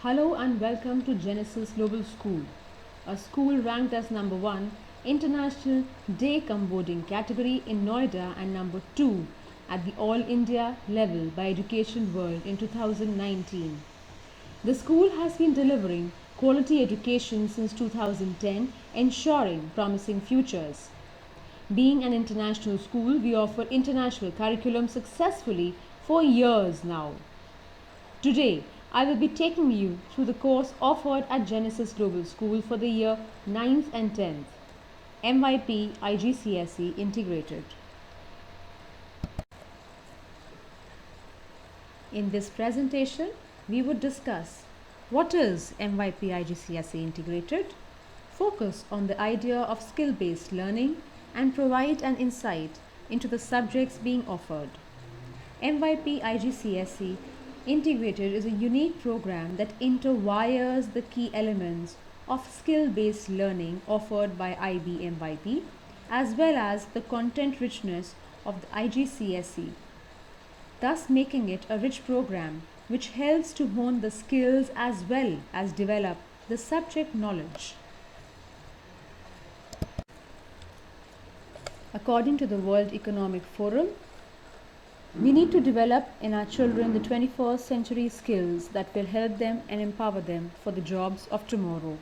Hello and welcome to Genesis Global School, a school ranked as number 1 International Day Cambodian category in Noida and number 2 at the All India level by Education World in 2019. The school has been delivering quality education since 2010, ensuring promising futures. Being an international school, we offer international curriculum successfully for years now. Today, I will be taking you through the course offered at Genesis Global School for the year 9th and 10th, MYP-IGCSE Integrated. In this presentation, we would discuss what is MYP-IGCSE Integrated, focus on the idea of skill-based learning, and provide an insight into the subjects being offered. MYP-IGCSE Integrated is a unique program that interwires the key elements of skill-based learning offered by IB MYP as well as the content richness of the IGCSE, thus making it a rich program which helps to hone the skills as well as develop the subject knowledge. According to the World Economic Forum, we need to develop in our children the 21st century skills that will help them and empower them for the jobs of tomorrow.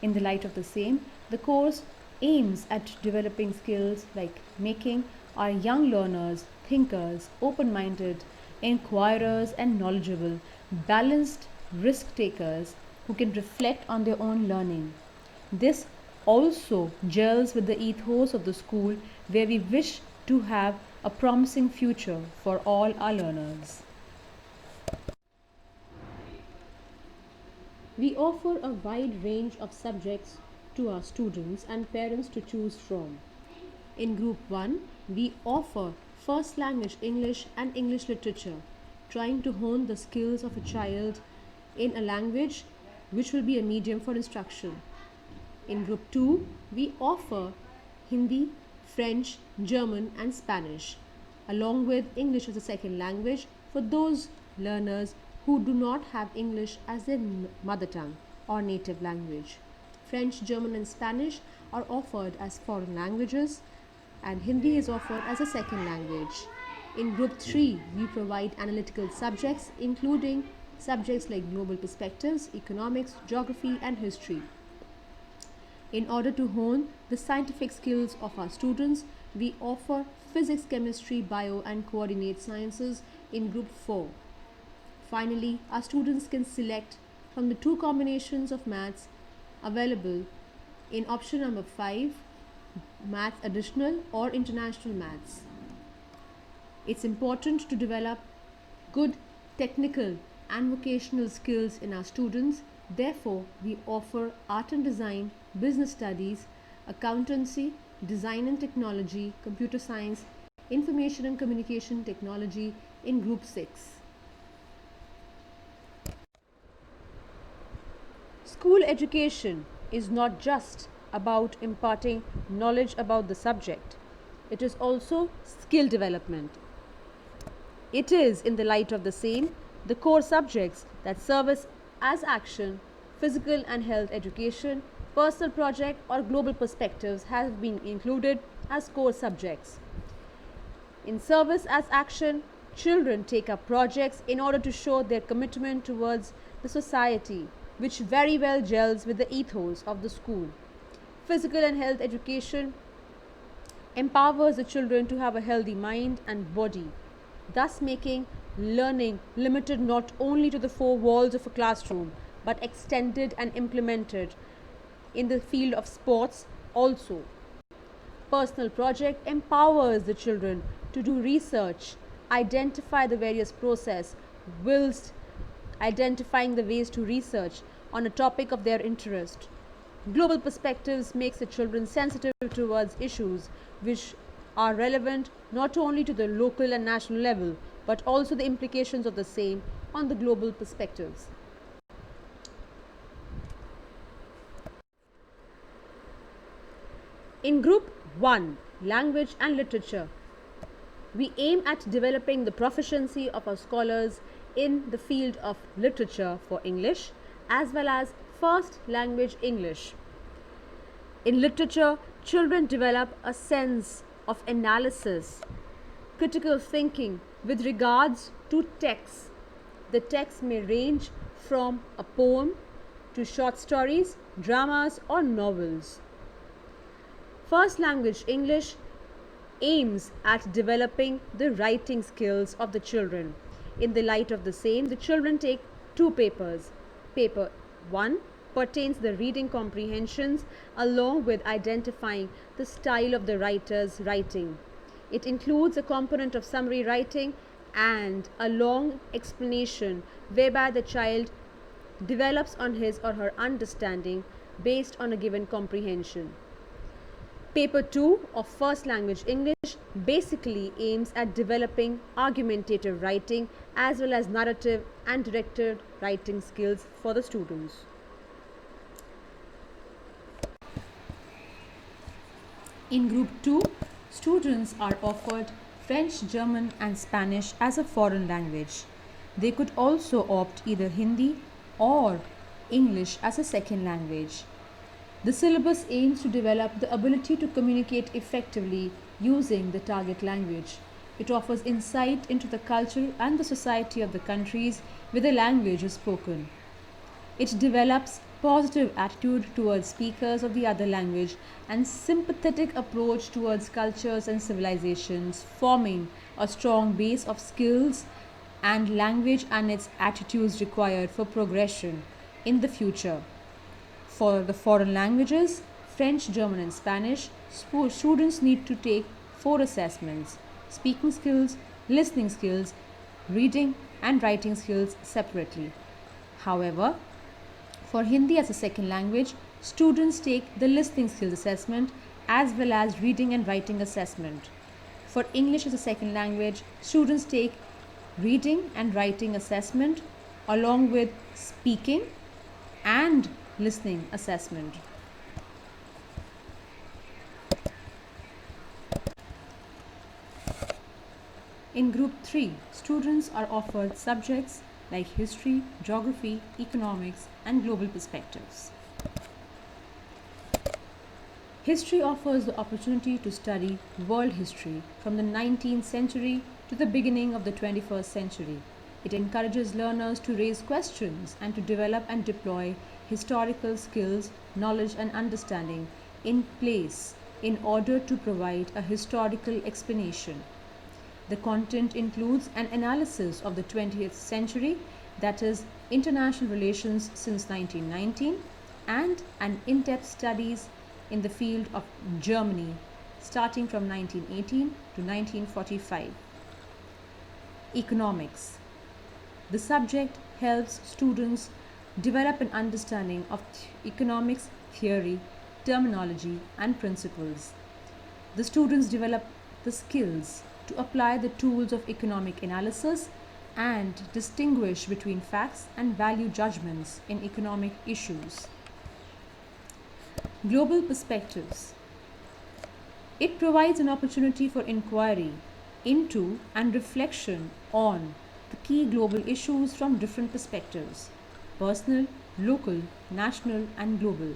In the light of the same, the course aims at developing skills like making our young learners, thinkers, open-minded, inquirers and knowledgeable, balanced risk takers who can reflect on their own learning. This also gels with the ethos of the school where we wish to have a promising future for all our learners. We offer a wide range of subjects to our students and parents to choose from. In Group 1, we offer first language English and English literature, trying to hone the skills of a child in a language which will be a medium for instruction. In Group 2, we offer Hindi, French, German and Spanish, along with English as a second language for those learners who do not have English as their mother tongue or native language. French, German and Spanish are offered as foreign languages and Hindi is offered as a second language. In Group 3, we provide analytical subjects including subjects like global perspectives, economics, geography and history. In order to hone the scientific skills of our students, we offer physics, chemistry, bio and coordinate sciences in Group 4. Finally, our students can select from the two combinations of maths available in option number 5, Math Additional or International Maths. It's important to develop good technical and vocational skills in our students. Therefore, we offer art and design, business studies, accountancy, design and technology, computer science, information and communication technology in Group 6. School education is not just about imparting knowledge about the subject. It is also skill development. It is, in the light of the same, the core subjects that service as action, physical and health education, personal project or global perspectives have been included as core subjects. In service as action, children take up projects in order to show their commitment towards the society, which very well gels with the ethos of the school. Physical and health education empowers the children to have a healthy mind and body, thus making learning limited not only to the four walls of a classroom but extended and implemented in the field of sports also. Personal project empowers the children to do research, identify the various process whilst identifying the ways to research on a topic of their interest. Global perspectives makes the children sensitive towards issues which are relevant not only to the local and national level but also the implications of the same on the global perspectives. In Group 1, Language and Literature, we aim at developing the proficiency of our scholars in the field of literature for English as well as first language English. In literature, children develop a sense of analysis, critical thinking with regards to texts. The text may range from a poem to short stories, dramas, or novels. First language English aims at developing the writing skills of the children. In the light of the same, the children take two papers. Paper 1 pertains the reading comprehensions along with identifying the style of the writer's writing. It includes a component of summary writing and a long explanation whereby the child develops on his or her understanding based on a given comprehension. Paper 2 of First Language English basically aims at developing argumentative writing as well as narrative and directed writing skills for the students. In Group 2, students are offered French, German and Spanish as a foreign language. They could also opt either Hindi or English as a second language. The syllabus aims to develop the ability to communicate effectively using the target language. It offers insight into the culture and the society of the countries where the language is spoken. It develops positive attitude towards speakers of the other language and sympathetic approach towards cultures and civilizations, forming a strong base of skills and language and its attitudes required for progression in the future. For the foreign languages, French, German and Spanish, students need to take 4 assessments: speaking skills, listening skills, reading and writing skills separately. However, for Hindi as a second language, students take the listening skills assessment as well as reading and writing assessment. For English as a second language, students take reading and writing assessment along with speaking and listening assessment. In Group 3, students are offered subjects like history, geography, economics, and global perspectives. History offers the opportunity to study world history from the 19th century to the beginning of the 21st century. It encourages learners to raise questions and to develop and deploy historical skills, knowledge, and understanding in place in order to provide a historical explanation. The content includes an analysis of the 20th century, that is, international relations since 1919, and an in-depth studies in the field of Germany, starting from 1918 to 1945. Economics. The subject helps students develop an understanding of economics theory, terminology, and principles. The students develop the skills to apply the tools of economic analysis and distinguish between facts and value judgments in economic issues. Global perspectives. It provides an opportunity for inquiry into and reflection on the key global issues from different perspectives: personal, local, national, and global.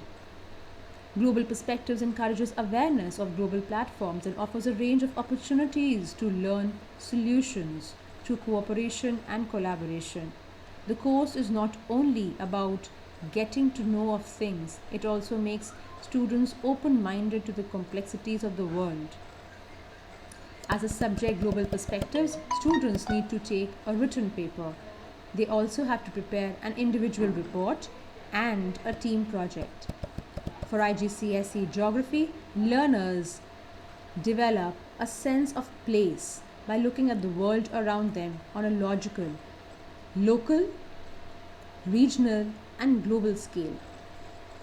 Global perspectives encourages awareness of global platforms and offers a range of opportunities to learn solutions through cooperation and collaboration. The course is not only about getting to know of things, it also makes students open-minded to the complexities of the world. As a subject, global perspectives, students need to take a written paper. They also have to prepare an individual report and a team project. For IGCSE geography, learners develop a sense of place by looking at the world around them on a logical, local, regional, and global scale.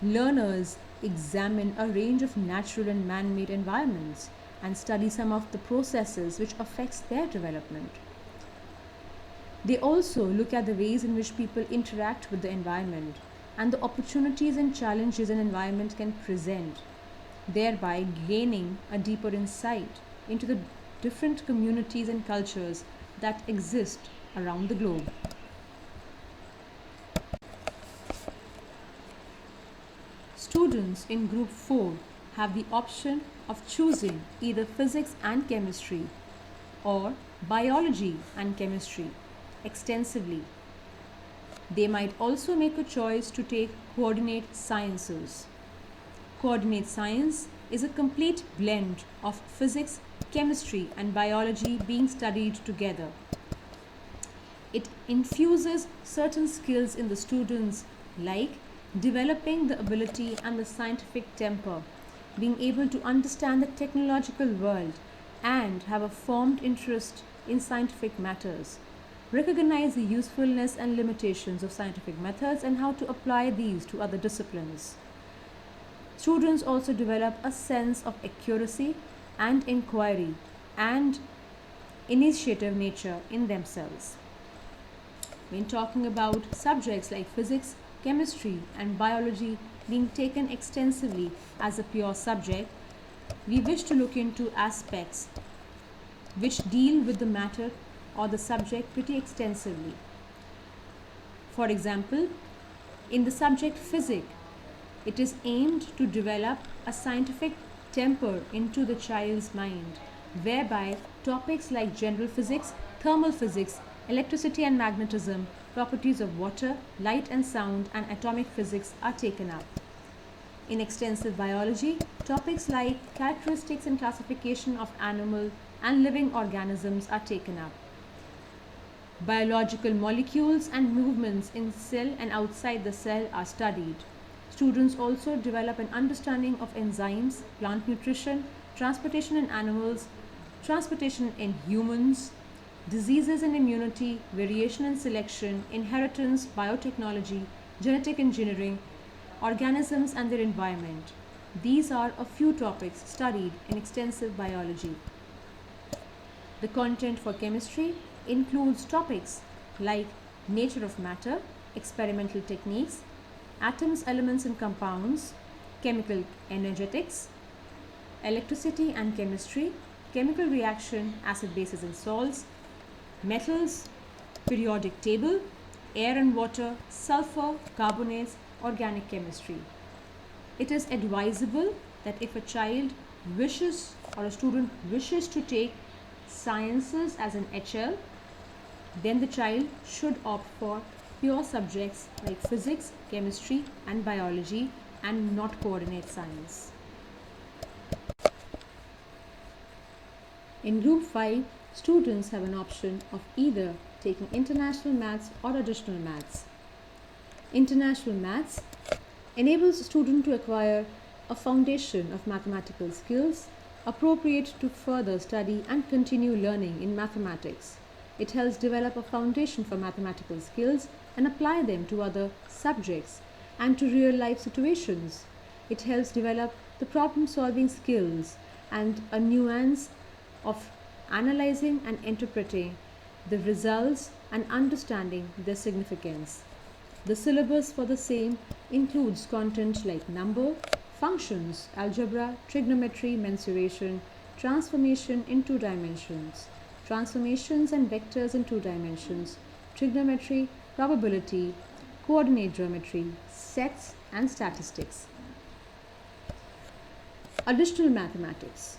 Learners examine a range of natural and man-made environments and study some of the processes which affects their development. They also look at the ways in which people interact with the environment and the opportunities and challenges an environment can present, thereby gaining a deeper insight into the different communities and cultures that exist around the globe. Students in Group 4 have the option of choosing either physics and chemistry or biology and chemistry extensively. They might also make a choice to take coordinate sciences. Coordinate science is a complete blend of physics, chemistry, and biology being studied together. It infuses certain skills in the students, like developing the ability and the scientific temper, being able to understand the technological world and have a formed interest in scientific matters, recognize the usefulness and limitations of scientific methods and how to apply these to other disciplines. Students also develop a sense of accuracy and inquiry and initiative nature in themselves. When talking about subjects like physics, chemistry, and biology being taken extensively as a pure subject, we wish to look into aspects which deal with the matter or the subject pretty extensively. For example, in the subject physics, it is aimed to develop a scientific temper into the child's mind, whereby topics like general physics, thermal physics, electricity and magnetism, properties of water, light and sound, and atomic physics are taken up. In extensive biology, topics like characteristics and classification of animal and living organisms are taken up. Biological molecules and movements in cell and outside the cell are studied. Students also develop an understanding of enzymes, plant nutrition, transportation in animals, transportation in humans, diseases and immunity, variation and selection, inheritance, biotechnology, genetic engineering, organisms and their environment. These are a few topics studied in extensive biology. The content for chemistry includes topics like nature of matter, experimental techniques, atoms, elements and compounds, chemical energetics, electricity and chemistry, chemical reaction, acid bases and salts, metals, periodic table, air and water, sulfur, carbonates, organic chemistry. It is advisable that if a child wishes or a student wishes to take sciences as an HL, then the child should opt for pure subjects like physics, chemistry and biology and not coordinate science. In Group 5, students have an option of either taking international maths or additional maths. International maths enables a student to acquire a foundation of mathematical skills appropriate to further study and continue learning in mathematics. It helps develop a foundation for mathematical skills and apply them to other subjects and to real life situations. It helps develop the problem solving skills and a nuance of analyzing and interpreting the results and understanding their significance. The syllabus for the same includes content like number, functions, algebra, trigonometry, mensuration, transformation in 2 dimensions, transformations and vectors in 2 dimensions, trigonometry, probability, coordinate geometry, sets and statistics. Additional mathematics.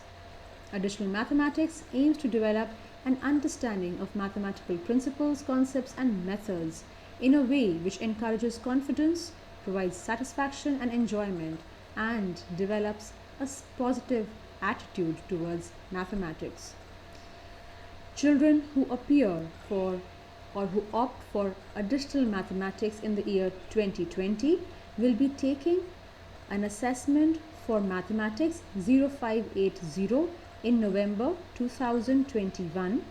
Additional mathematics aims to develop an understanding of mathematical principles, concepts and methods in a way which encourages confidence, provides satisfaction and enjoyment, and develops a positive attitude towards mathematics. Children who appear for or who opt for additional mathematics in the year 2020 will be taking an assessment for mathematics 0580 in November 2021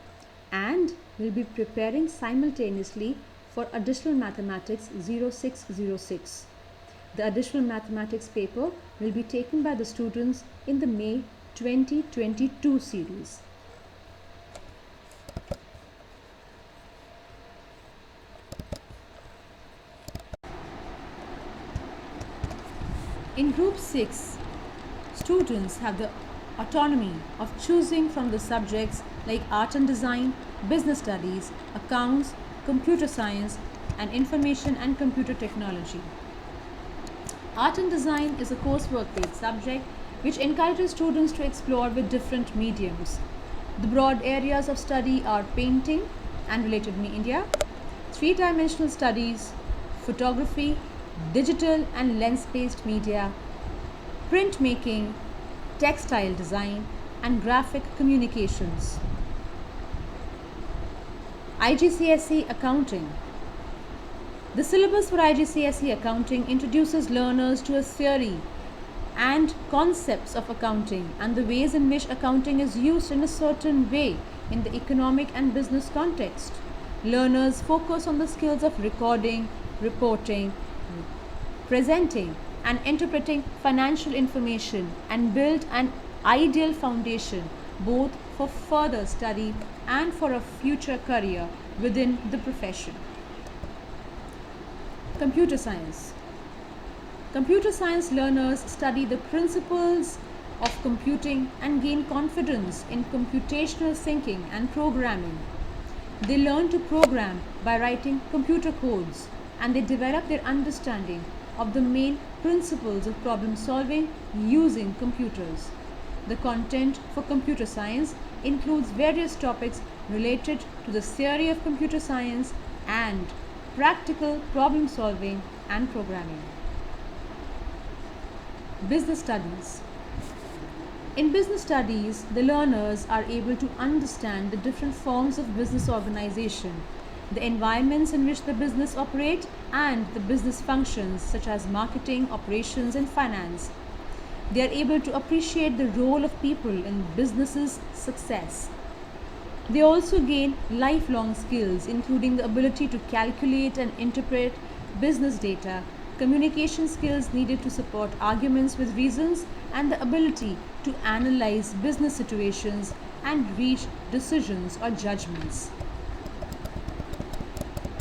and will be preparing simultaneously for additional mathematics 0606. The additional mathematics paper will be taken by the students in the May 2022 series. In Group 6, students have the autonomy of choosing from the subjects like art and design, business studies, accounts, computer science, and information and computer technology. Art and design is a coursework-based subject which encourages students to explore with different mediums. The broad areas of study are painting and related media, three-dimensional studies, photography, digital and lens-based media, printmaking, textile design, and graphic communications. IGCSE Accounting. The syllabus for IGCSE Accounting introduces learners to a theory and concepts of accounting and the ways in which accounting is used in a certain way in the economic and business context. Learners focus on the skills of recording, reporting, presenting, and interpreting financial information and build an ideal foundation both for further study and for a future career within the profession. Computer science. Computer science learners study the principles of computing and gain confidence in computational thinking and programming. They learn to program by writing computer codes and they develop their understanding of the main principles of problem solving using computers. The content for computer science includes various topics related to the theory of computer science and practical problem solving and programming. Business studies. In business studies, the learners are able to understand the different forms of business organization, the environments in which the business operates, and the business functions such as marketing, operations, and finance. They are able to appreciate the role of people in business's success. They also gain lifelong skills, including the ability to calculate and interpret business data, communication skills needed to support arguments with reasons, and the ability to analyze business situations and reach decisions or judgments.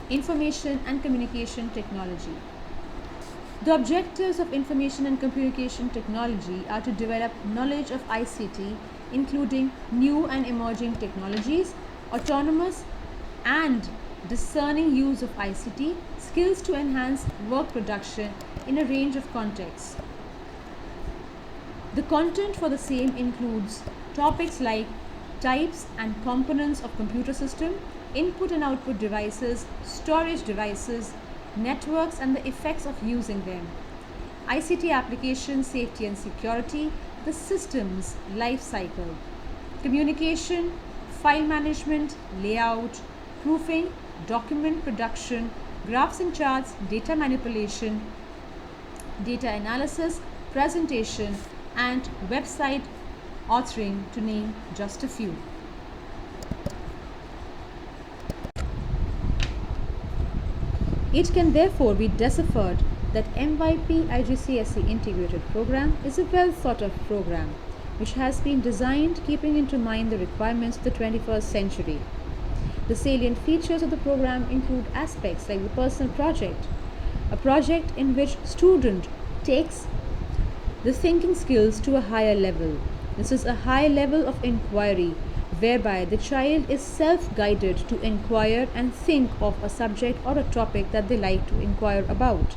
Information and communication technology. The objectives of information and communication technology are to develop knowledge of ICT, including new and emerging technologies, autonomous and discerning use of ICT, skills to enhance work production in a range of contexts. The content for the same includes topics like types and components of computer system, input and output devices, storage devices, networks and the effects of using them, ICT application safety and security, the system's life cycle, communication, file management, layout, proofing, document production, graphs and charts, data manipulation, data analysis, presentation, and website authoring, to name just a few. It can therefore be deciphered that MYP-IGCSE integrated program is a well thought of program which has been designed keeping into mind the requirements of the 21st century. The salient features of the program include aspects like the personal project, a project in which student takes the thinking skills to a higher level. This is a high level of inquiry whereby the child is self-guided to inquire and think of a subject or a topic that they like to inquire about.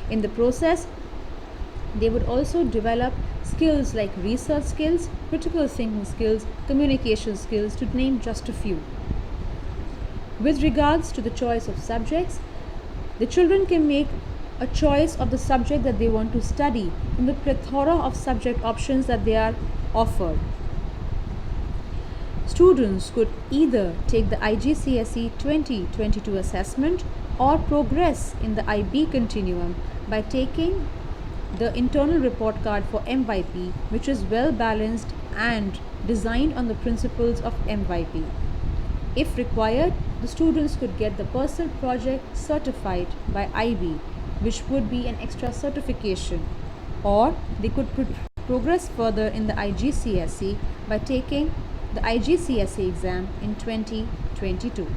In the process, they would also develop skills like research skills, critical thinking skills, communication skills, to name just a few. With regards to the choice of subjects, the children can make a choice of the subject that they want to study from the plethora of subject options that they are offered. Students could either take the IGCSE 2022 assessment or progress in the IB continuum by taking the internal report card for MYP, which is well balanced and designed on the principles of MYP. If required, the students could get the personal project certified by IB, which would be an extra certification, or they could progress further in the IGCSE by taking the IGCSE exam in 2022.